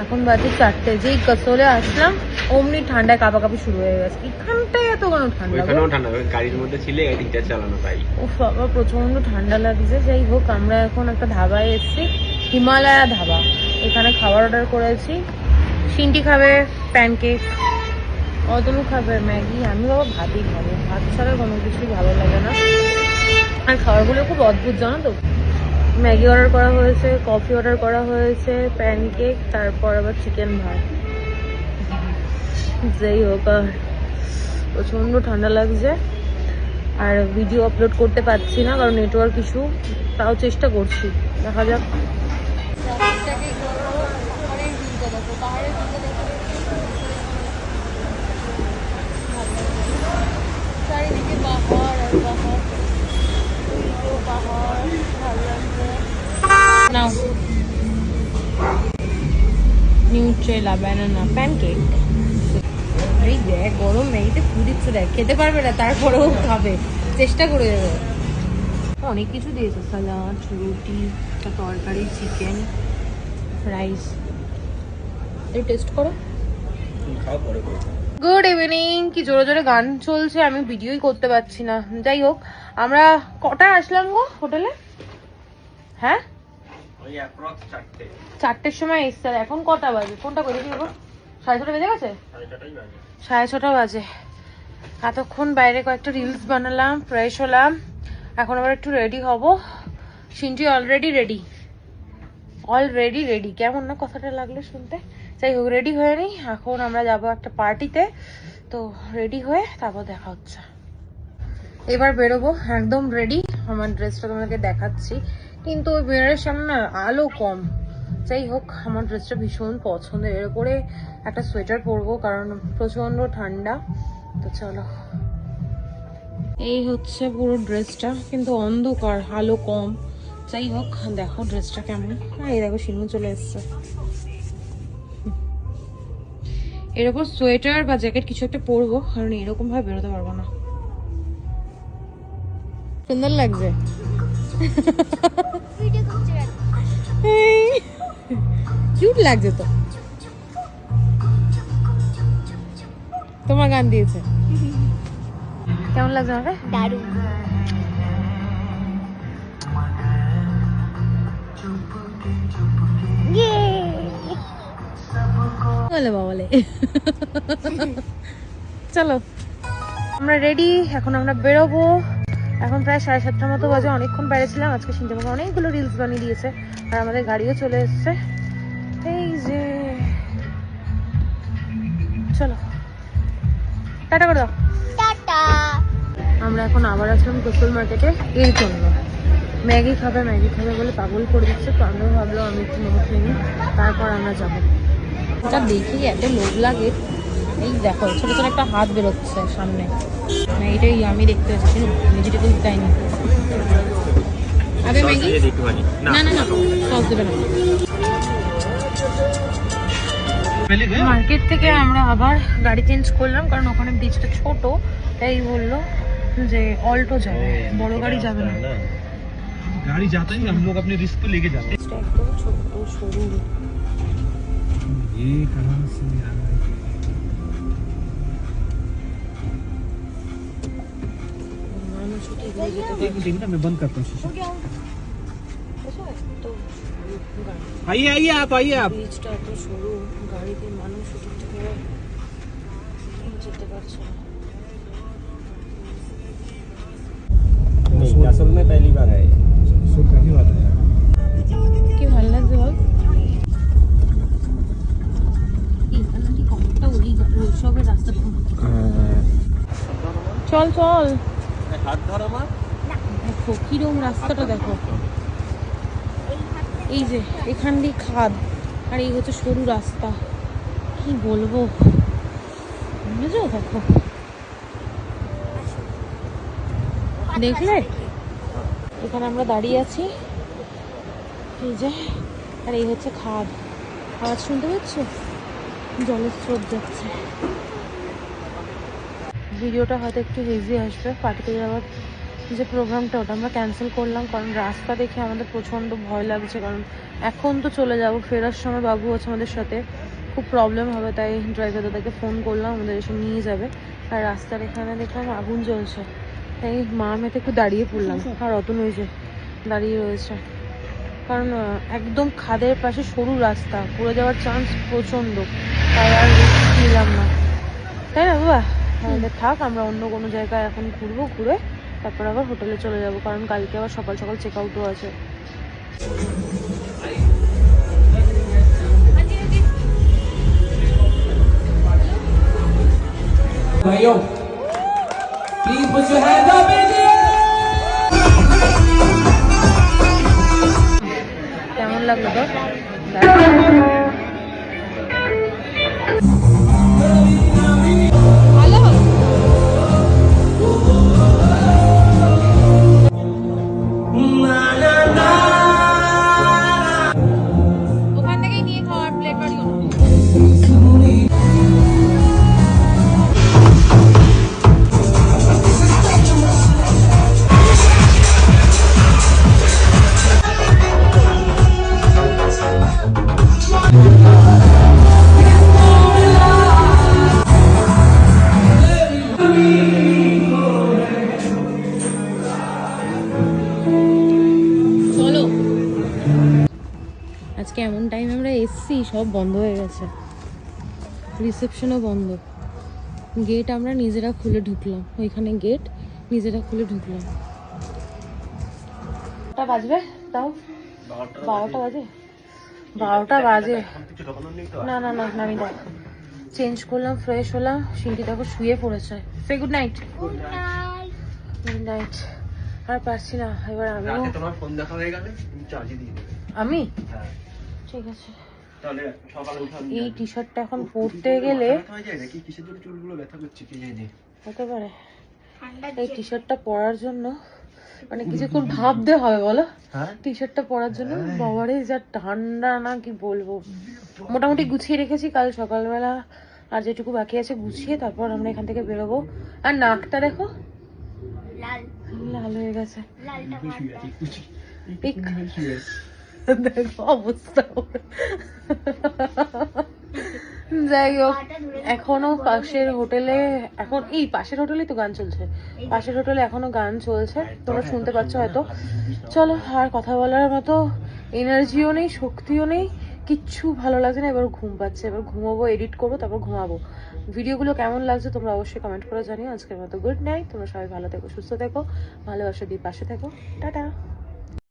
এখন বাজে 4টে, যেই কসোলে আসলাম অমনি ঠান্ডায় কাঁপাকাঁপি শুরু হয়ে গেছে। এখানটায় এত কোনো ঠান্ডা? ওইখানেও ঠান্ডা, গাড়ির মধ্যে ছিলে হিটার চালানো তাই। উফ বাবা প্রচন্ড ঠান্ডা লাগছে। যাই হোক আমরা এখন একটা ধাবায় এসেছি, হিমালয়া ধাবা। এখানে খাবার অর্ডার করেছি। সিন্টি খাবে প্যানকেক, অতনু খাবে ম্যাগি, আমি বাবা ভাতই খাবো। ভাত ছাড়া কোনো কিছুই ভালো লাগে না। আর খাবারগুলো খুব অদ্ভুত জানো তো। ম্যাগি অর্ডার করা হয়েছে, কফি অর্ডার করা হয়েছে, প্যানকেক, তারপর আবার চিকেন ভাত। যাই হোক আর প্রচণ্ড ঠান্ডা লাগছে। আর ভিডিও আপলোড করতে পারছি না কারণ নেটওয়ার্ক ইস্যু, তাও চেষ্টা করছি, দেখা যাক। চারিদিকে পাহাড় আর পাহাড়, পাহাড় ভালো লাগছে। নাও নিউট্রেলা ব্যানানা প্যানকেক। এই দেখ গরম ম্যাগিতে ফু দিচ্ছে, দেখ খেতে পারবে না তারপরেও খাবে, চেষ্টা করে দেবে। অনেক কিছু দিয়েছে, সালাড, রুটি, একটা তরকারি, চিকেন, রাইস। এই টেস্ট করো। Good evening. কি জোরে জোরে গান চলছে, আমি ভিডিওই করতে পারছি না। যাই হোক আমরা কটায় আসলাম গো হোটেলে? হ্যাঁ 4টের সময় এসছে। এখন কটা বাজে? ফোনটা করে দিবো। 6:30 বেজে গেছে? 6:30 বাজে। এতক্ষণ বাইরে কয়েকটা রিলস বানালাম, ফ্রেশ হলাম, এখন আবার একটু রেডি হব। সিনটি অলরেডি রেডি। কেমন না কথাটা লাগলো শুনতে? যাই হোক রেডি হয়ে নিই, এখন আমরা যাব একটা পার্টিতে। তো রেডি হয়ে তারপর দেখা হচ্ছে। এবার বেরোবো, একদম রেডি। আমার ড্রেসটা তোমাদেরকে দেখাচ্ছি, কিন্তু ওই বেরোর সামনে না আলো কম। যাই হোক আমার ড্রেসটা ভীষণ পছন্দের। এর উপরে একটা সোয়েটার পরবো কারণ প্রচন্ড ঠান্ডা। তো চলো, এই হচ্ছে পুরো ড্রেসটা, কিন্তু অন্ধকার, আলো কম। যাই হোক দেখো ড্রেসটা কেমন। এই দেখো শিনু চলে এসছে। এর উপর সোয়েটার বা জ্যাকেট কিছু একটা পরবো, কারণ এরকম ভাবে বেরোতে পারবো না। সুন্দর লাগছে। কিউট লাগছে তো। তোমার গান দিয়েছে, কেমন লাগছে আমাকে? দারুণ। বলে বাবলে। চলো আমরা রেডি, এখন আমরা বেরোবো। এখন প্রায় 7:30 মতো বাজে। অনেকক্ষণ বেড়েছিলাম আজকে। সিনটি আমাকে অনেকগুলো রিলস বানিয়ে দিয়েছে, আর আমাদের গাড়িও চলে এসছে। এই যে চলো টাটা করে দাও। টাটা। আমরা এখন আবার আসলাম কোস্টাল মার্কেটে এর জন্য। ম্যাগি খাবে বলে পাগল করে দিচ্ছে। তো আমিও ভাবলাম আমি একটু মোমো খেয়ে নিই, তারপর আমরা যাবো। এটা দেখি এত লোভ লাগে। এই দেখো ছোট ছোট একটা হাত বেরোচ্ছে সামনে। ম্যাগিটাই আমি দেখতে পাচ্ছি, ভেজিটেবল দেয়নি। আগে ম্যাগি, না না না সস দেবে না। মার্কেট থেকে আমরা আবার গাড়ি চেঞ্জ করলাম, কারণ ওখানে ব্রিজটা ছোট, তাই বললো যে অল্টো যাবে, বড় গাড়ি যাবে না। गाड़ी जाता ही हम लोग अपने रिस्क पे लेके जाते हैं। একদম ছোট সরু। ये कहां से आ रहा है? মানুষ ঠিক হয়ে যেতে एक मिनट ना, मैं बंद करता हूँ शीशा। তো आइए आइए आप, आइए आप। ব্রিজটা এত সরু, গাড়িতে মানুষ ঠিকঠাক যেতে পারছে না। नहीं असल में पहली बार है, सो पहली बार है। কি ভালো লাগছে বল? সবের রাস্তা চল চল, हाथ धर আমার। দেখো কিরম রাস্তাটা দেখো। এই যে এখান দিয়ে খাদ, আর এই হচ্ছে সরু রাস্তা। কি বলবো, বুঝেছো? দেখো দেখলে এখানে আমরা দাঁড়িয়ে আছি, এই যে, আর এই হচ্ছে খাদ। আওয়াজ শুনতে পাচ্ছ? জলের স্রোত যাচ্ছে। ভিডিওটা হয়তো একটু হেজি আসবে। পার্টিতে যাওয়ার যে প্রোগ্রামটা ওটা আমরা ক্যান্সেল করলাম, কারণ রাস্তা দেখে আমাদের প্রচণ্ড ভয় লাগছে, কারণ এখন তো চলে যাব, ফেরার সময় বাবু আছে আমাদের সাথে, খুব প্রবলেম হবে, তাই ড্রাইভার দাদাকে ফোন করলাম আমাদের এসে নিয়ে যাবে। আর রাস্তার এখানে দেখলাম আগুন জ্বলছে, তাই মা মেতে একটু দাঁড়িয়ে পড়লাম। আর অতন হয়েছে দাঁড়িয়ে রয়েছে, কারণ একদম খাদের পাশে সরু রাস্তা, পড়ে যাওয়ার চান্স প্রচণ্ড, তাই আর রিস্ক নিলাম না, তাই না বাবা? আমাদের থাক, আমরা অন্য কোনো জায়গায় এখন ঘুরবো, ঘুরে তারপর আবার হোটেলে চলে যাব, কারণ কালকে আবার সকাল সকাল চেক আউটও আছে। भाइयों please put your hands up in the কেমন লাগলো তো? ওখান থেকেই নিয়ে খাওয়ার প্লেট বাড়িও না। চলো, আজকে এমন টাইম আমরা এসছি সব বন্ধ হয়ে গেছে, রিসেপশনও বন্ধ, গেট আমরা নিজেরা খুলে ঢুকলাম, ওইখানে গেট নিজেরা খুলে ঢুকলাম। ওটা বাজবে তাও 12টা বাজে, 12টা বাজে। না না না, আমি দেখ চেঞ্জ করলাম, ফ্রেশ হলাম, সিনটি দেখো শুয়ে পড়েছে। সে গুড নাইট। Good night. আর পারছি না, এবার আমিও। তোমার ফোন দেখা হয়ে গেলে তুমি চার্জে দিয়ে দেবে। আমি হ্যাঁ, ঠিক আছে। তাহলে সকালে উঠে আমি এই টি শার্টটা এখন পরতে গেলে হয়ে যায় নাকি কিসের জন্য চুলগুলো ব্যথা করছে কে জানে। হতে পারে এই টি শার্টটা পরার জন্য মানে কিছুক্ষণ ভাবতে হবে বলো, হ্যাঁ টি শার্টটা পরার জন্য। বাবারে যা ঠান্ডা না, কি বলবো। মোটামুটি গুছিয়ে রেখেছি, কাল সকালবেলা আর যেটুকু বাকি আছে গুছিয়ে তারপর আমরা এখান থেকে বেরোবো। আর নাকটা দেখো লাল লাল হয়ে গেছে, লালটা দেখো অবস্থা। যাই হোক, এখনো পাশের হোটেলে, এখন এই পাশের হোটেলেই তো গান চলছে, পাশের হোটেলে এখনো গান চলছে, তোমরা শুনতে পাচ্ছ হয়তো। চলো, আর কথা বলার মতো এনার্জিও নেই, শক্তিও নেই, কিচ্ছু ভালো লাগছে না, এবার ঘুম পাচ্ছে, এবার ঘুমাবো, এডিট করবো, তারপর ঘুমাবো। ভিডিওগুলো কেমন লাগছে তোমরা অবশ্যই কমেন্ট করে জানিও। আজকের মতো গুড নাইট, তোমরা সবাই ভালো থেকো, সুস্থ থেকো, ভালোবাসা দিয়ে পাশে থেকো, টাটা।